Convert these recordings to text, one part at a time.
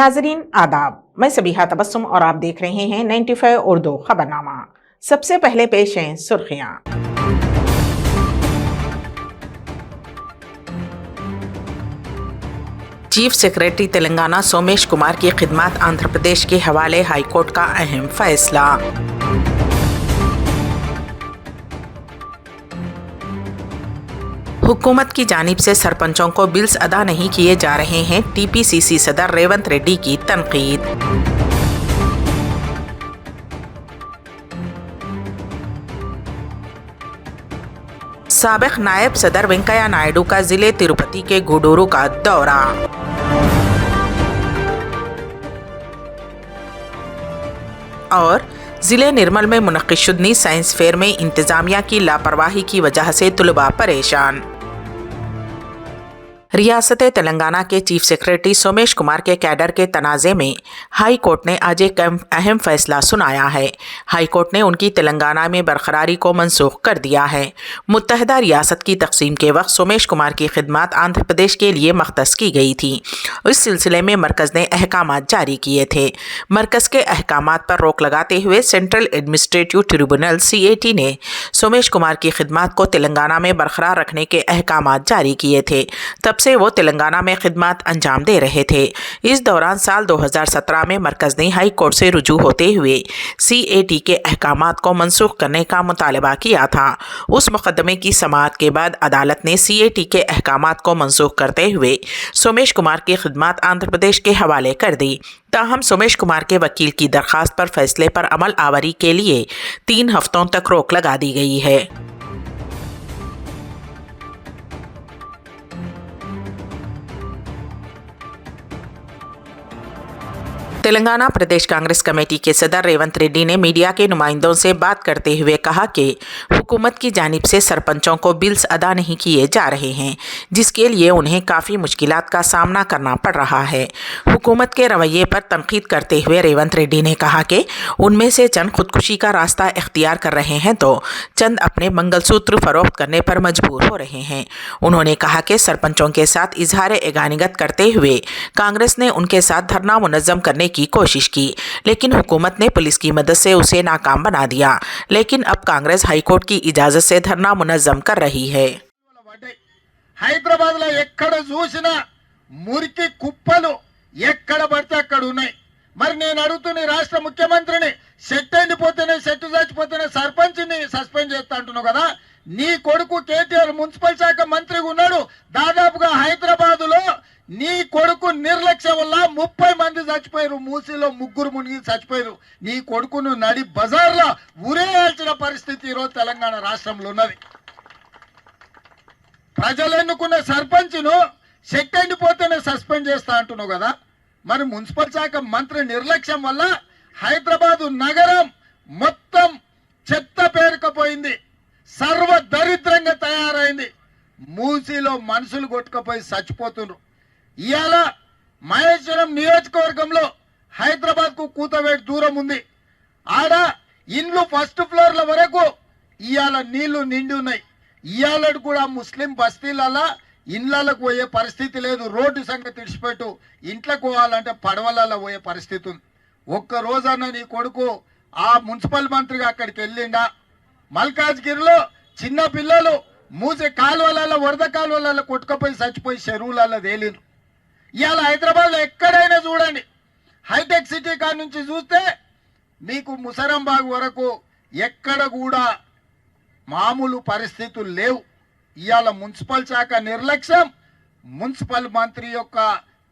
नाजरीन आदाब, मैं सबीहा तबस्सुम और आप देख रहे हैं 95 उर्दू खबरनामा। सबसे पहले पेश हैं सुर्खियां। चीफ सेक्रेटरी तेलंगाना सोमेश कुमार की खिदमत आंध्र प्रदेश के हवाले, हाईकोर्ट का अहम फैसला। हुकूमत की जानिब से सरपंचों को बिल्स अदा नहीं किए जा रहे हैं, टीपीसीसी सदर रेवंत रेड्डी की तनकीद। साबिक नायब सदर वेंकैया नायडू का जिले तिरुपति के गुडूरू का दौरा। और जिले निर्मल में मुनक्किद साइंस फेयर में इंतजामिया की लापरवाही की वजह से तलबा परेशान। रियासत तेलंगाना के चीफ सेक्रेटरी सोमेश कुमार के कैडर के तनाज़े में हाई कोर्ट ने आज एक अहम फैसला सुनाया है। हाई कोर्ट ने उनकी तेलंगाना में बरकरारी को मनसूख कर दिया है। मुत्तहदा रियासत की तकसीम के वक्त सोमेश कुमार की खिदमत आंध्र प्रदेश के लिए मख्तस की गई थी। इस सिलसिले में मरकज़ ने अहकामात जारी किए थे। मरकज़ के अहकामात पर रोक लगाते हुए सेंट्रल एडमिनिस्ट्रेटिव ट्रिब्यूनल CAT ने सोमेश कुमार की खिदमत को तेलंगाना में बरकरार रखने के अहकामात जारी किए थे। तब से वो तेलंगाना में खिदमत अंजाम दे रहे थे। इस दौरान साल 2017 में मरकज़ ने हाई कोर्ट से रुजू होते हुए CAT के अहकामात को मनसूख करने का मुतालबा किया था। उस मुकदमे की समाअत के बाद अदालत ने CAT के अहकामात को मनसूख करते हुए सोमेश कुमार की खिदमत आंध्र प्रदेश के हवाले कर दी। ताहम सोमेश कुमार के वकील की दरख्वास्त पर फैसले पर अमल आवरी के लिए 3 हफ्तों तक रोक लगा दी गई है। तेलंगाना प्रदेश कांग्रेस कमेटी के सदर रेवंत रेड्डी ने मीडिया के नुमाइंदों से बात करते हुए कहा कि हुकूमत की जानिब से सरपंचों को बिल्स अदा नहीं किए जा रहे हैं, जिसके लिए उन्हें काफ़ी मुश्किलात का सामना करना पड़ रहा है। हुकूमत के रवैये पर तनकीद करते हुए रेवंत रेड्डी ने कहा कि उनमें से चंद खुदकुशी का रास्ता इख्तियार कर रहे हैं तो चंद अपने मंगलसूत्र फरोख्त करने पर मजबूर हो रहे हैं। उन्होंने कहा कि सरपंचों के साथ इजहार एगानिगत करते हुए कांग्रेस ने उनके साथ धरना मुनज़्ज़म करने की कोशिश की, लेकिन हुकूमत ने पुलिस की मदद से उसे नाकाम बना दिया। लेकिन अब कांग्रेस हाईकोर्ट की इजाजत से धरना मुनज़्ज़म कर रही है। హైదరాబాద్ లో ఎక్కడ చూసినా మురికి కుప్పలు ఎక్కడ పడితే అక్కడ ఉన్నాయి. మరి నేను అడుగుతున్న రాష్ట్ర ముఖ్యమంత్రిని సెట్ ఎండిపోతేనే సెట్ చచ్చిపోతేనే సర్పంచ్ని సస్పెండ్ చేస్తా అంటున్నావు కదా. నీ కొడుకు కేటీఆర్ మున్సిపల్ శాఖ మంత్రిగా ఉన్నాడు. దాదాపుగా హైదరాబాద్ లో నీ కొడుకు నిర్లక్ష్యం వల్ల 30 మంది చచ్చిపోయారు. మూసీలో 3 మునిగి చచ్చిపోయారు. నీ కొడుకును నడి బజార్లో ఉరేయాల్సిన పరిస్థితి ఈరోజు తెలంగాణ రాష్ట్రంలో ఉన్నది. ప్రజలు ఎన్నుకున్న సర్పంచ్ను సెట్ ఎండిపోతేనే సస్పెండ్ చేస్తా అంటున్నావు కదా. మరి మున్సిపల్ శాఖ మంత్రి నిర్లక్ష్యం వల్ల హైదరాబాదు నగరం మొత్తం చెత్త పేరుకపోయింది, సర్వ దరిద్రంగా తయారైంది. మూసీలో మనుషులు కొట్టుకుపోయి చచ్చిపోతున్నారు. ఇవాళ మహేశ్వరం నియోజకవర్గంలో హైదరాబాద్ కు కూతవేటు దూరం ఉంది. ఆడ ఇండ్లు ఫస్ట్ ఫ్లోర్ల వరకు ఇవాళ నీళ్లు నిండి ఉన్నాయి. ఇవాళ కూడా ముస్లిం బస్తీలలో ఇండ్లకు పోయే పరిస్థితి లేదు. రోడ్డు సంగతి విడిచిపెట్టు, ఇంట్లోకి పోవాలంటే పడవలలో పోయే పరిస్థితి ఉంది. ఒక్క రోజన్నా నీ కొడుకు ఆ మున్సిపల్ మంత్రిగా అక్కడికి వెళ్ళిండా? మల్కాజ్గిరిలో చిన్న పిల్లలు మూసే కాలువలలో వరద కాలువలలో కొట్టుకుపోయి చచ్చిపోయి చెరువులలో తేలిండ్రు. ఇవాళ హైదరాబాద్లో ఎక్కడైనా చూడండి, హైటెక్ సిటీ కాడ నుంచి చూస్తే మీకు ముసరంబాగ్ వరకు ఎక్కడ కూడా మామూలు పరిస్థితులు లేవు. ఇవాళ మున్సిపల్ శాఖ నిర్లక్ష్యం, మున్సిపల్ మంత్రి యొక్క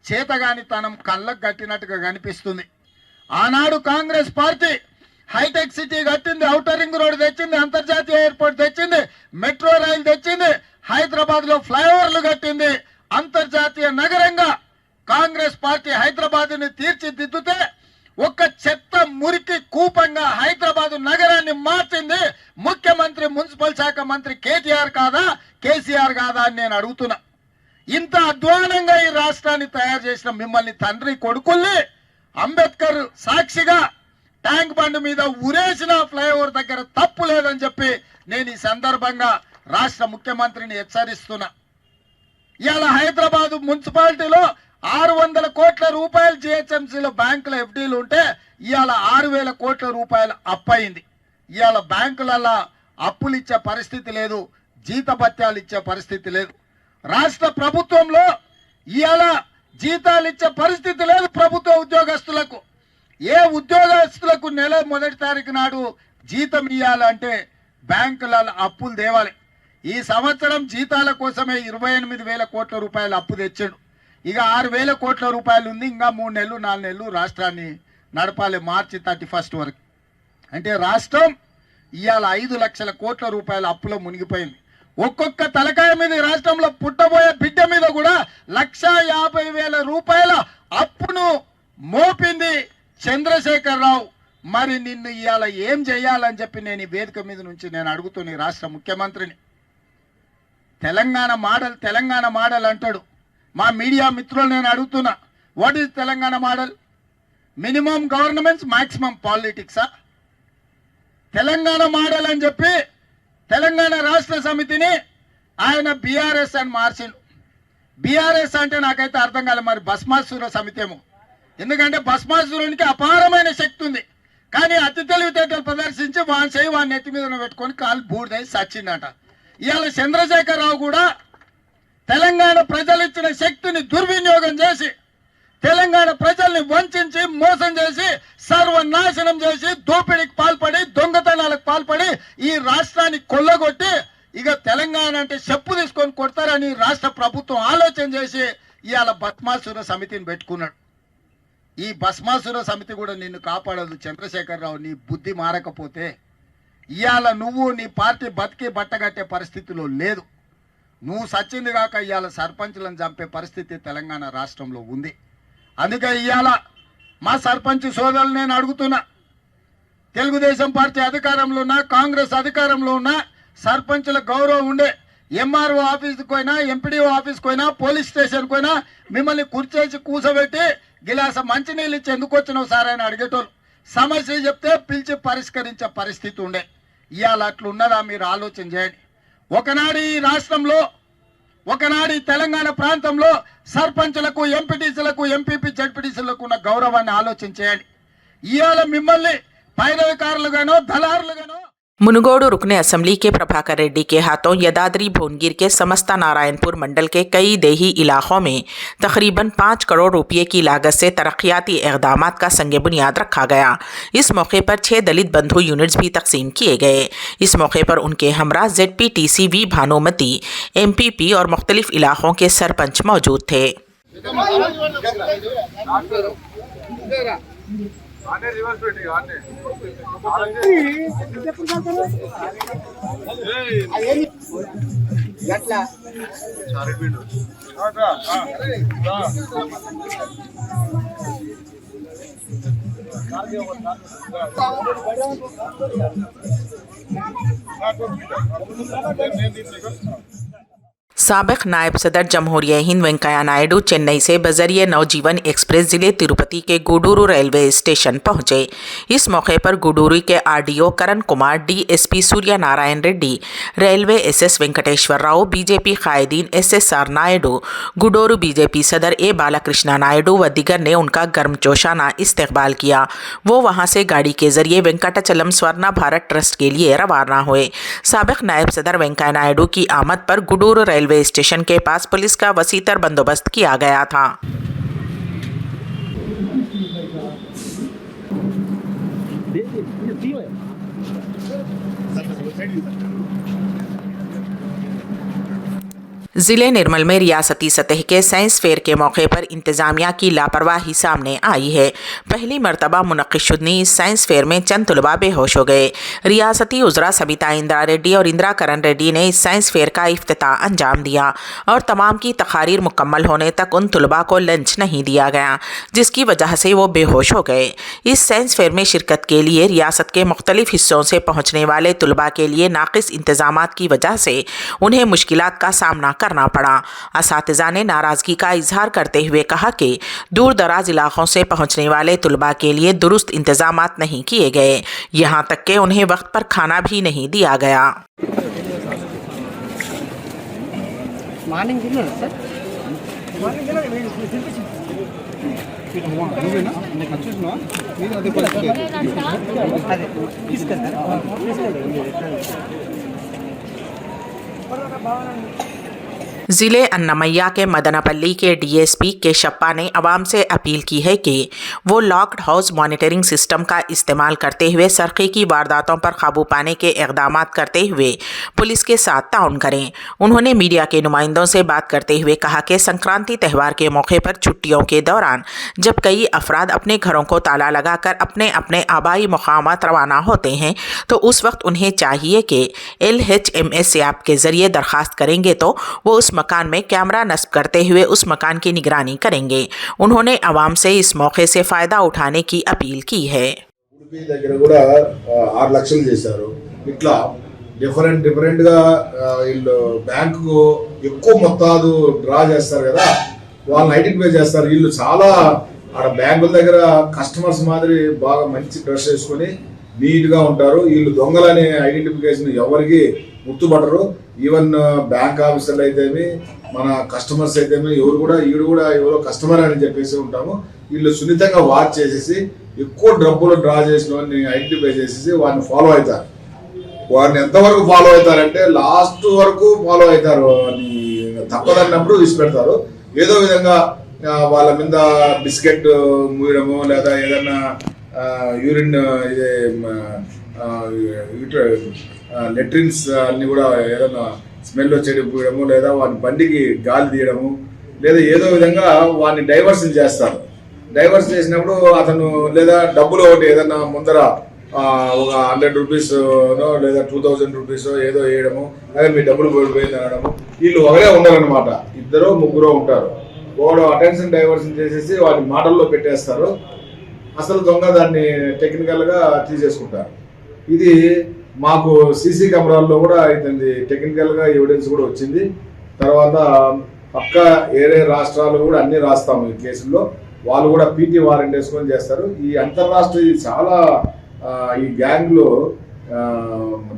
చేతగానితనం కళ్ళకు కట్టినట్టుగా కనిపిస్తుంది. ఆనాడు కాంగ్రెస్ పార్టీ హైటెక్ సిటీ కట్టింది, ఔటర్ రింగ్ రోడ్ తెచ్చింది, అంతర్జాతీయ ఎయిర్పోర్ట్ తెచ్చింది, మెట్రో రైలు తెచ్చింది, హైదరాబాద్ లో ఫ్లైఓవర్లు కట్టింది. అంతర్జాతీయ నగరంగా కాంగ్రెస్ పార్టీ హైదరాబాద్ ని తీర్చిదిద్దుతే ఒక చెత్త మురికి కూపంగా హైదరాబాద్ నగరాన్ని మార్చింది ముఖ్యమంత్రి, మున్సిపల్ శాఖ మంత్రి కేటీఆర్ కాదా, కేసీఆర్ కాదా అని నేను అడుగుతున్నా. ఇంత అధ్వానంగా ఈ రాష్ట్రాన్ని తయారు చేసిన మిమ్మల్ని తండ్రి కొడుకుల్ని అంబేద్కర్ సాక్షిగా ట్యాంక్ బండ్ మీద ఉరేసిన ఫ్లైఓవర్ దగ్గర తప్పు లేదని చెప్పి నేను ఈ సందర్భంగా రాష్ట్ర ముఖ్యమంత్రిని హెచ్చరిస్తున్నా. ఇవాళ హైదరాబాద్ మున్సిపాలిటీలో 600 కోట్ల రూపాయలు జిహెచ్ఎంసీలో బ్యాంకుల ఎఫ్డీలు ఉంటే ఇవాళ 6,000 కోట్ల రూపాయలు అప్పయింది. ఇవాళ బ్యాంకులలో అప్పులు ఇచ్చే పరిస్థితి లేదు, జీతభత్యాలు ఇచ్చే పరిస్థితి లేదు. రాష్ట్ర ప్రభుత్వంలో ఇవాళ జీతాలు ఇచ్చే పరిస్థితి లేదు. ప్రభుత్వ ఉద్యోగస్తులకు ఏ ఉద్యోగస్తులకు నెల 1వ తారీఖు నాడు జీతం ఇవ్వాలంటే బ్యాంకులలో అప్పులు తేవాలి. ఈ సంవత్సరం జీతాల కోసమే 28,000 కోట్ల రూపాయలు అప్పు తెచ్చాడు. ఇక 6,000 కోట్ల రూపాయలు ఉంది. ఇంకా 3 నెలలు 4 నెలలు రాష్ట్రాన్ని నడపాలి మార్చి 31 వరకు. అంటే రాష్ట్రం ఇవాళ 5 లక్షల కోట్ల రూపాయల అప్పులో మునిగిపోయింది. ఒక్కొక్క తలకాయ మీద రాష్ట్రంలో పుట్టబోయే బిడ్డ మీద కూడా 1,50,000 రూపాయల అప్పును మోపింది చంద్రశేఖరరావు. మరి నిన్ను ఇవాళ ఏం చేయాలని చెప్పి నేను ఈ వేదిక మీద నుంచి నేను అడుగుతున్నా రాష్ట్ర ముఖ్యమంత్రిని. తెలంగాణ మోడల్ అంటాడు. మా మీడియా మిత్రులు నేను అడుగుతున్నా, what is Telangana model? Minimum governments, maximum పాలిటిక్సా? తెలంగాణ మోడల్ అని చెప్పి తెలంగాణ రాష్ట్ర సమితిని ఆయన బీఆర్ఎస్ అని మార్చిండు. బీఆర్ఎస్ అంటే నాకైతే అర్థం కాలేదు, మరి భస్మాసుర సమితి ఏమో. ఎందుకంటే భస్మాసురునికి అపారమైన శక్తి ఉంది, కానీ అతి తెలివితేటలు ప్రదర్శించి వాని చేయి వాని నెత్తి మీద పెట్టుకొని కాలు బూడిదై సచ్చిండట. ఇవాళ చంద్రశేఖరరావు కూడా తెలంగాణ ప్రజలు ఇచ్చిన శక్తిని దుర్వినియోగం చేసి తెలంగాణ ప్రజల్ని వంచి మోసం చేసి సర్వనాశనం చేసి దోపిడీకి పాల్పడి దొంగతనాలకు పాల్పడి ఈ రాష్ట్రాన్ని కొల్లగొట్టి ఇక తెలంగాణ అంటే చెప్పు తీసుకొని కొడతారని రాష్ట్ర ప్రభుత్వం ఆలోచన చేసి ఇవాళ భస్మాసుర సమితిని పెట్టుకున్నాడు. ఈ భస్మాసుర సమితి కూడా నిన్ను కాపాడదు చంద్రశేఖరరావు. నీ బుద్ధి మారకపోతే ఇవాళ నువ్వు నీ పార్టీ బతికి బట్టగట్టే పరిస్థితిలో లేదు. నువ్వు సచ్చింది కాక ఇవాళ సర్పంచులను చంపే పరిస్థితి తెలంగాణ రాష్ట్రంలో ఉంది. అందుకే ఇవాళ మా సర్పంచ్ సోదరులు నేను అడుగుతున్నా, తెలుగుదేశం పార్టీ అధికారంలో ఉన్నా కాంగ్రెస్ అధికారంలో ఉన్నా సర్పంచుల గౌరవం ఉండే. ఎంఆర్ఓ ఆఫీస్కి పోయినా, ఎంపీడీఓ ఆఫీస్కి పోయినా, పోలీస్ స్టేషన్కి పోయినా మిమ్మల్ని కుర్చేసి కూసబెట్టి గిలాస మంచినీళ్ళు ఇచ్చి ఎందుకు వచ్చినావు సార్ అని అడిగేటోళ్ళు. సమస్య చెప్తే పిలిచి పరిష్కరించే పరిస్థితి ఉండే. ఇవాళ అట్లున్నదా? మీరు ఆలోచన చేయండి. ఒకనాడు ఈ రాష్ట్రంలో, ఒకనాడు ఈ తెలంగాణ ప్రాంతంలో సర్పంచులకు, ఎంపీటీసీలకు, ఎంపీపీ, జడ్పీటీసీలకు ఉన్న గౌరవాన్ని ఆలోచన చేయండి. ఇవాళ మిమ్మల్ని పైరవికారులుగానో దళారులుగానో मुनगोड़ रुकने असेंबली के प्रभाकर रेड्डी के हाथों यदाद्री भुवनगिर के समस्ता नारायणपुर मंडल के कई देही इलाकों में तकरीबन 5 करोड़ रुपये की लागत से तरक्याती इक़दामात का संग बुनियाद रखा गया। इस मौके पर 6 दलित बंधु यूनिट्स भी तकसीम किए गए। इस मौके पर उनके हमरा ZPTC वी भानुमती, MPP और मुख्तलिफ इलाकों के सरपंच मौजूद थे। आने रिवर्स बैठे आने गटला सारे बिंदु साबिक नायब सदर जमहूरिया हिंद वेंकैया नायडू चेन्नई से बजरिए नवजीवन एक्सप्रेस जिले तिरुपति के गुडूरू रेलवे स्टेशन पहुंचे। इस मौके पर गुडूरू के RDO Karan Kumar, DSP Surya Narayana Reddy, railway SS Venkateswara Rao, BJP कायदीन SSR नायडू, गुडूरू बीजेपी सदर A बालाकृष्णा नायडू व दिगर ने उनका गर्मजोशाना इस्तकबाल किया। वो वहां से गाड़ी के जरिए वेंकटाचलम स्वर्णा भारत ट्रस्ट के लिए रवाना हुए। साबिक नायब सदर वेंकैया नायडू की आमद पर गुडूरू रेलवे स्टेशन के पास पुलिस का वसीतर बंदोबस्त किया गया था। ज़िले निर्मल में रियासती सतह के साइंस फेयर के मौके पर इंतज़ामिया की लापरवाही सामने आई है। पहली मरतबा मुनक़िद इस साइंस फेयर में चंद तलबा बेहोश हो गए। रियासती उज़रा सबिता इंदिरा रेड्डी और इंदिरा करण रेड्डी ने इस साइंस फेयर का इफ्तिताह अंजाम दिया और तमाम की तकारीर मुकम्मल होने तक उन तलबा को लंच नहीं दिया गया, जिसकी वजह से वो बेहोश हो गए। इस साइंस फेयर में शिरकत के लिए रियासत के मुख्तलिफ हिस्सों से पहुँचने वाले तलबा के लिए नाक़िस इंतज़ामात की वजह से उन्हें मुश्किलात का सामना करना पड़ा। असातिज़ा ने नाराज़गी का इजहार करते हुए कहा कि दूर दराज इलाकों से पहुंचने वाले तुलबा के लिए दुरुस्त इंतजामात नहीं किए गए, यहाँ तक कि उन्हें वक्त पर खाना भी नहीं दिया गया। మార్నింగ్ తిన్నారా సార్? जिले अन्नमैया के मदनपल्ली के डीएसपी केशप्पा ने आवाम से अपील की है कि वो लॉक्ड हाउस मॉनिटरिंग सिस्टम का इस्तेमाल करते हुए सरक़े की वारदातों पर काबू पाने के इक़दाम करते हुए पुलिस के साथ ताउन करें। उन्होंने मीडिया के नुमाइंदों से बात करते हुए कहा कि संक्रांति त्यौहार के मौके पर छुट्टियों के दौरान जब कई अफराद अपने घरों को ताला लगाकर अपने अपने आबाई मुकामात रवाना होते हैं तो उस वक्त उन्हें चाहिए कि LHMS ऐप के ज़रिए दरख्वास्त करेंगे तो वो उस मकान में कैमरा नस्ब करते हुए उस मकान की निगरानी करेंगे। उन्होंने आवाम से इस मौके से फ़ायदा उठाने की अपील की है। ఉడిపి దగ్గర కూడా 6 లక్షలు చేశారు. ఇట్లా డిఫరెంట్ గా వీళ్ళు బ్యాంకు ఎక్కువ మొత్తాలు డ్రా చేస్తారు కదా, వాళ్ళని ఐడెంటిఫై చేస్తారు. వీళ్ళు చాలా ఆడ బ్యాంకుల దగ్గర కస్టమర్స్ మాదిరి బాగా మంచి డ్రెస్ వేసుకొని నీట్ గా ఉంటారు. వీళ్ళు దొంగలనే ఐడెంటిఫికేషన్ ఎవరికి గుర్తుపడరు. ఈవెన్ బ్యాంక్ ఆఫీసర్లు అయితేమి మన కస్టమర్స్ అయితేమి ఈడు కూడా ఎవరో కస్టమర్ అని చెప్పేసి ఉంటాము. వీళ్ళు సున్నితంగా వాచ్ చేసేసి ఎక్కువ డబ్బులు డ్రా చేసిన వాడిని ఐడెంటిఫై చేసేసి వాడిని ఫాలో అవుతారు. వాడిని ఎంతవరకు ఫాలో అవుతారంటే లాస్ట్ వరకు ఫాలో అవుతారు. అని తప్పదన్నప్పుడు విడిచిపెడతారు. ఏదో విధంగా వాళ్ళ మీద బిస్కెట్ మూయడము లేదా ఏదన్నా యూరిన్ ఇదే లెట్రిన్స్ అన్ని కూడా ఏదైనా స్మెల్ వచ్చేది పూయడము లేదా వాని బండికి గాలి తీయడము లేదా ఏదో విధంగా వాడిని డైవర్షన్ చేస్తారు. డైవర్షన్ చేసినప్పుడు అతను లేదా డబ్బులు ఒకటి ఏదన్నా ముందర ఒక 100 రూపీస్ లేదా 2000 రూపీస్ ఏదో వేయడము, అదే మీ డబ్బులు పోయిపోయింది అనడము. వీళ్ళు ఒకరే ఉండరనమాట, 2-3 ఉంటారు. వాడు అటెన్షన్ డైవర్షన్ చేసేసి వాడి మాటల్లో పెట్టేస్తారు. అసలు దొంగ దాన్ని టెక్నికల్గా తీసేసుకుంటారు. ఇది మాకు సీసీ కెమెరాల్లో కూడా అవుతుంది, టెక్నికల్గా ఎవిడెన్స్ కూడా వచ్చింది. తర్వాత పక్క వేరే రాష్ట్రాలు కూడా అన్ని రాస్తాము ఈ కేసుల్లో. వాళ్ళు కూడా పీటీ వారెంట్ వేసుకొని చేస్తారు. ఈ అంతర్రాష్ట్ర చాలా ఈ గ్యాంగ్లో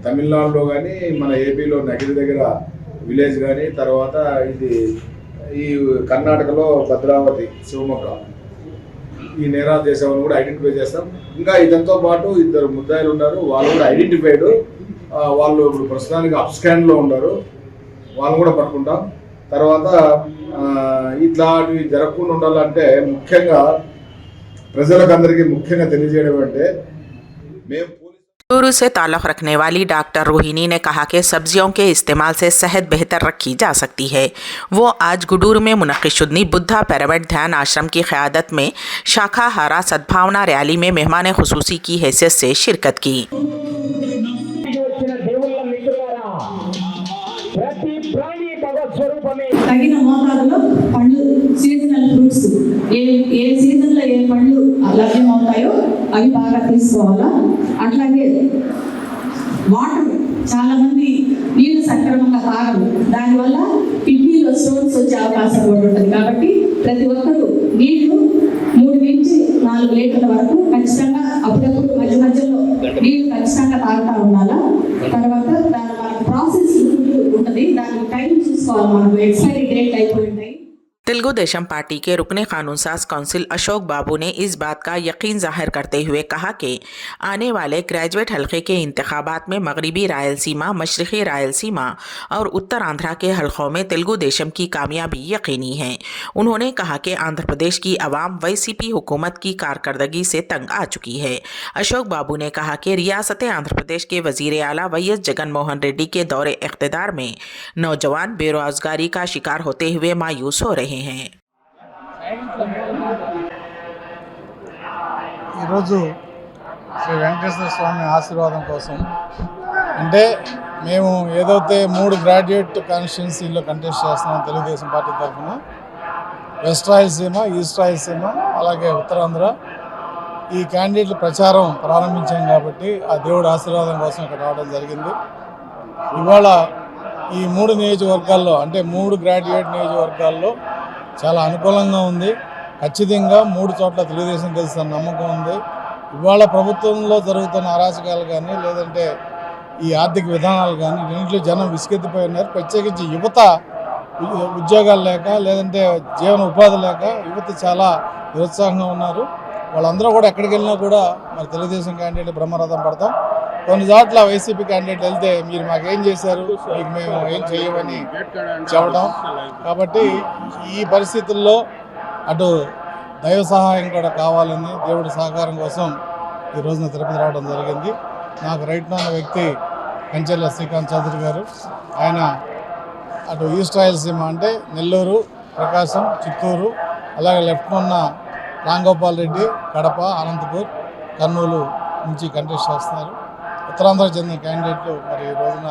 తమిళనాడులో కానీ మన ఏపీలో నగిరి దగ్గర విలేజ్ కానీ తర్వాత ఇది ఈ కర్ణాటకలో భద్రావతి శివమొగ్గ ఈ నేరాలు చేసేవాళ్ళు కూడా ఐడెంటిఫై చేస్తాం. ఇంకా ఇదంతో పాటు 2 ముద్దాయిలు ఉన్నారు, వాళ్ళు కూడా ఐడెంటిఫైడ్. వాళ్ళు ఇప్పుడు ప్రస్తుతానికి అప్స్కాన్లో ఉన్నారు, వాళ్ళు కూడా పట్టుకుంటాం. తర్వాత ఇట్లాంటివి జరగకుండా ఉండాలంటే ముఖ్యంగా ప్రజలకు అందరికీ ముఖ్యంగా తెలియజేయడం అంటే మేము गुडूरू से ताल्लुक़ रखने वाली डॉक्टर रोहिणी ने कहा कि सब्जियों के इस्तेमाल से सेहत बेहतर रखी जा सकती है। वो आज गुडूरू में मुनक़्क़िद बुद्धा पिरामिड ध्यान आश्रम की क़यादत में शाखाहारा सद्भावना रैली में मेहमान ख़ुसूसी की हैसियत से शिरकत की। తగిన మోతాదులో పండ్లు, సీజనల్ ఫ్రూట్స్ ఏ సీజన్లో ఏ పండ్లు లభ్యమవుతాయో అవి బాగా తీసుకోవాలా. అట్లాగే వాటర్, చాలా మంది నీళ్లు సక్రమంగా తాగరు, దానివల్ల కిడ్నీలో స్టోన్స్ వచ్చే అవకాశం కూడా ఉంటుంది. కాబట్టి ప్రతి ఒక్కరూ నీళ్లు 3 నుంచి 4 లీటర్ల వరకు ఖచ్చితంగా అప్పుడప్పుడు మధ్యలో నీళ్లు ఖచ్చితంగా తాగుతూ ఉండాలా. తర్వాత దాని మనకు ప్రాసెస్ ఉంటుంది, దానికి టైం చూసుకోవాలి, మనకు ఎక్స్పైరీ డేట్ అయిపోయింటాయి. तेलुगु देशम पार्टी के रुकने कानून साज काउंसिल अशोक बाबू ने इस बात का यकीन जाहिर करते हुए कहा कि आने वाले ग्रेजुएट हल्के के इंतखाबात में मगरबी रायलसीमा, मशरक़ी रायलसीमा और उत्तर आंध्रा के हल्कों में तेलुगु देशम की कामयाबी यकीनी है। उन्होंने कहा कि आंध्र प्रदेश की आवाम YCP हुकूमत की कारकर्दगी से तंग आ चुकी है। अशोक बाबू ने कहा कि रियासत आंध्र प्रदेश के वज़ीर आला YS जगनमोहन रेड्डी के दौरे इक़्तिदार में नौजवान बेरोज़गारी का शिकार होते हुए मायूस हो रहे हैं। ఈరోజు శ్రీ వెంకటేశ్వర స్వామి ఆశీర్వాదం కోసం అంటే మేము ఏదైతే 3 గ్రాడ్యుయేట్ కాన్స్టిట్యున్సీలో కంటెస్ట్ చేస్తున్నాం తెలుగుదేశం పార్టీ తరఫున, వెస్ట్ రాయలసీమ, ఈస్ట్ రాయలసీమ అలాగే ఉత్తరాంధ్ర ఈ క్యాండిడేట్ల ప్రచారం ప్రారంభించాం. కాబట్టి ఆ దేవుడి ఆశీర్వాదం కోసం ఇక్కడ రావడం జరిగింది. ఇవాళ ఈ 3 నియోజకవర్గాల్లో అంటే 3 గ్రాడ్యుయేట్ నియోజకవర్గాల్లో చాలా అనుకూలంగా ఉంది. ఖచ్చితంగా 3 చోట్ల తెలుగుదేశం గెలుస్తున్న నమ్మకం ఉంది. ఇవాళ ప్రభుత్వంలో జరుగుతున్న అరాచకాలు కానీ లేదంటే ఈ ఆర్థిక విధానాలు కానీ రెండింటిలో జనం విసుగెత్తిపోయి ఉన్నారు. ప్రత్యేకించి యువత ఉద్యోగాలు లేక లేదంటే జీవన ఉపాధి లేక యువత చాలా నిరుత్సాహంగా ఉన్నారు. వాళ్ళందరూ కూడా ఎక్కడికి వెళ్ళినా కూడా మరి తెలుగుదేశం క్యాండిడేట్ బ్రహ్మరథం పడతాం. కొన్ని చోట్ల వైసీపీ క్యాండిడేట్ వెళ్తే మీరు మాకేం చేశారు, మీకు మేము ఏం చేయమని చెప్పడం. కాబట్టి ఈ పరిస్థితుల్లో అటు దైవ సహాయం కూడా కావాలని దేవుడి సహకారం కోసం ఈ రోజున తిరుపతి రావడం జరిగింది. నాకు రైట్ ఉన్న వ్యక్తి కంచెల శ్రీకాంత్ చౌదరి గారు. ఆయన అటు ఈస్ట్ రాయలసీమ అంటే నెల్లూరు, ప్రకాశం, చిత్తూరు, అలాగే లెఫ్ట్ ఉన్న రాంగోపాల్ రెడ్డి కడప, అనంతపూర్, కర్నూలు నుంచి కంటెస్ట్ చేస్తున్నారు. ఉత్తరాంధ్రకు చెందిన క్యాండిడేట్లు మరి ఈ రోజున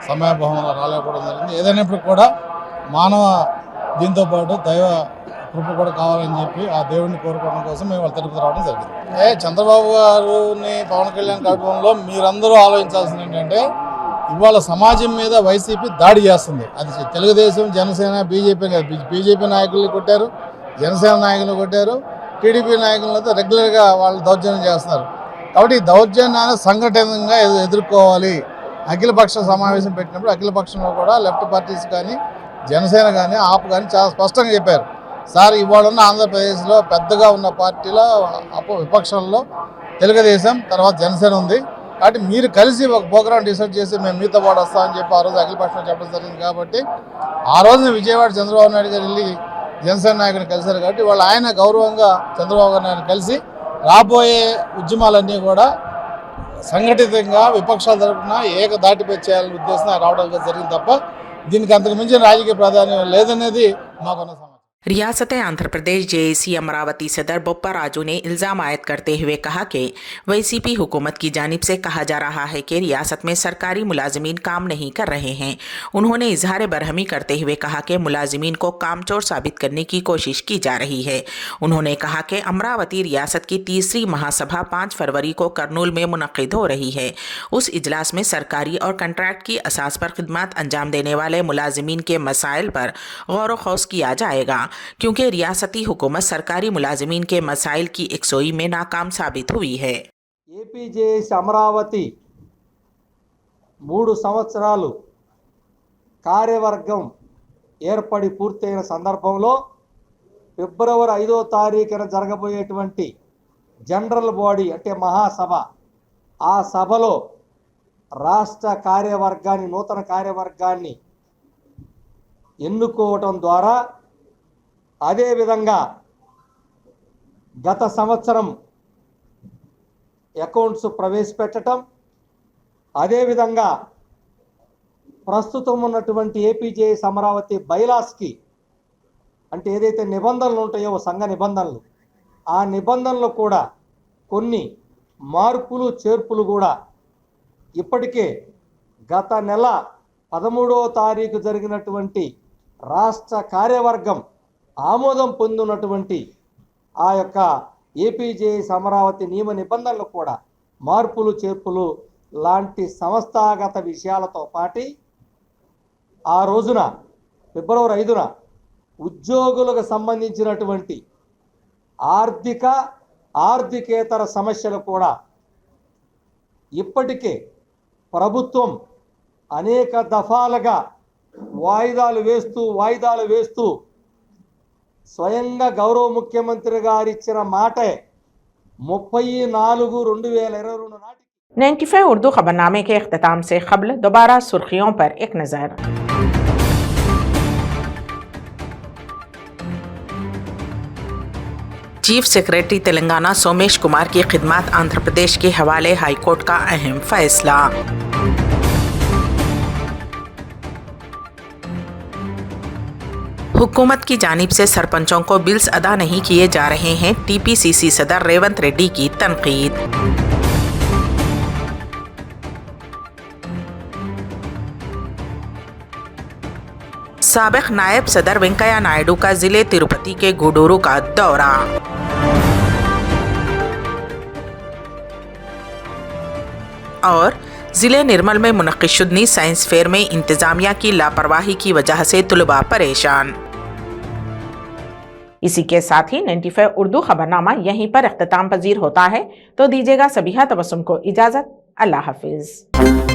సమయాభావంలో రాలేకపోవడం జరిగింది. ఏదైనప్పటికీ కూడా మానవ దీంతో పాటు దైవ కృప కూడా కావాలని చెప్పి ఆ దేవుడిని కోరుకోవడం కోసం మేము వాళ్ళ తిరుపతి రావడం జరిగింది. చంద్రబాబు గారిని పవన్ కళ్యాణ్ కలపడంలో మీరందరూ ఆలోచించాల్సింది ఏంటంటే ఇవాళ సమాజం మీద వైసీపీ దాడి చేస్తుంది. అది తెలుగుదేశం, జనసేన, బీజేపీ కాదు. బీజేపీ నాయకుల్ని కొట్టారు, జనసేన నాయకులు కొట్టారు, టీడీపీ నాయకులతో రెగ్యులర్గా వాళ్ళు దౌర్జన్యం చేస్తున్నారు. కాబట్టి ఈ దౌర్జన్యాన్ని సంఘటితంగా ఎదుర్కోవాలి. అఖిలపక్ష సమావేశం పెట్టినప్పుడు అఖిలపక్షంలో కూడా లెఫ్ట్ పార్టీస్ కానీ జనసేన కానీ ఆప్ కానీ చాలా స్పష్టంగా చెప్పారు, సార్ ఇవాళ ఉన్న ఆంధ్రప్రదేశ్లో పెద్దగా ఉన్న పార్టీలో విపక్షంలో తెలుగుదేశం, తర్వాత జనసేన ఉంది. కాబట్టి మీరు కలిసి ఒక ప్రోగ్రాం డిసైడ్ చేసి మేము మీతో పాటు వస్తామని చెప్పి ఆ రోజు అఖిలపక్షంలో చెప్పడం జరిగింది. కాబట్టి ఆ రోజున విజయవాడ చంద్రబాబు నాయుడు గారు వెళ్ళి జనసేన నాయకుని కలిశారు. కాబట్టి వాళ్ళు ఆయన గౌరవంగా చంద్రబాబు నాయుడు కలిసి రాబోయే ఉద్యమాలన్నీ కూడా సంఘటితంగా విపక్షాల తరఫున ఏకదాటిపై చేయాలనే ఉద్దేశం రావడం జరిగింది తప్ప దీనికి అంతకు మించిన రాజకీయ ప్రాధాన్యం లేదనేది మాకున్న సమాచారం. रियासत आंध्र प्रदेश जेएसी अमरावती सदर बोप्पा राजू ने इल्ज़ाम आयद करते हुए कहा कि वैसीपी हुकूमत की जानिब से कहा जा रहा है कि रियासत में सरकारी मुलाजिमीन काम नहीं कर रहे हैं। उन्होंने इजहार बरहमी करते हुए कहा कि मुलाजिमीन को कामचोर साबित करने की कोशिश की जा रही है। उन्होंने कहा कि अमरावती रियासत की तीसरी महासभा 5 फरवरी को करनूल में मुनक़िद हो रही है। उस इजलास में सरकारी और कंट्रैक्ट की असास पर खिदमत अंजाम देने वाले मुलाजिमीन के मसाइल पर गौर व खौस किया जाएगा, क्योंकि रियासती हुकूमत सरकारी मुलाजिमीन के मसाइल की एकसोई में नाकाम साबित हुई है। ఏపీజేఎస్ అమరావతి 3 సంవత్సరాలు కార్యవర్గం ఏర్పడి పూర్తయిన సందర్భంలో ఫిబ్రవరి 5వ తారీఖున జరగబోయేటువంటి జనరల్ బాడీ అంటే మహాసభ, ఆ సభలో రాష్ట్ర కార్యవర్గాన్ని, నూతన కార్యవర్గాన్ని ఎన్నుకోవటం ద్వారా అదేవిధంగా గత సంవత్సరం అకౌంట్స్ ప్రవేశపెట్టడం, అదేవిధంగా ప్రస్తుతం ఉన్నటువంటి ఏపీజేఎస్ అమరావతి బైలాస్కి అంటే ఏదైతే నిబంధనలు ఉంటాయో సంఘ నిబంధనలు, ఆ నిబంధనలు కూడా కొన్ని మార్పులు చేర్పులు కూడా ఇప్పటికే గత నెల 13వ తారీఖు జరిగినటువంటి రాష్ట్ర కార్యవర్గం ఆమోదం పొందినటువంటి ఆ యొక్క ఏపీజేఎస్ అమరావతి నియమ నిబంధనలు కూడా మార్పులు చేర్పులు లాంటి సంస్థాగత విషయాలతో పాటు ఆ రోజున ఫిబ్రవరి 5న ఉద్యోగులకు సంబంధించినటువంటి ఆర్థికేతర సమస్యలు కూడా ఇప్పటికే ప్రభుత్వం అనేక దఫాలుగా వాయిదాలు వేస్తూ స్వయంగా గౌరవ ముఖ్యమంత్రి గారు ఇచ్చిన మాటే 34/2022 నాటికి 95 उर्दू खबरनामे के इख्तिताम से क़ब्ल दोबारा सुर्खियों पर एक नज़र। चीफ सेक्रेटरी तेलंगाना सोमेश कुमार की खिदमत आंध्र प्रदेश के हवाले हाईकोर्ट का अहम फैसला। हुकूमत की जानिब से सरपंचों को बिल्स अदा नहीं किए जा रहे हैं, टीपीसीसी सदर रेवंत रेड्डी की तनकीद। साबिक नायब सदर वेंकैया नायडू का जिले तिरुपति के गूडूरू का दौरा। और जिले निर्मल में मुनक़िद साइंस फेयर में इंतजामिया की लापरवाही की वजह से तलबा परेशान। इसी के साथ ही 95 उर्दू खबरनामा यहीं पर इख्तिताम पजीर होता है, तो दीजिएगा सबीहा तबस्सुम को इजाज़त। अल्लाह हाफिज़।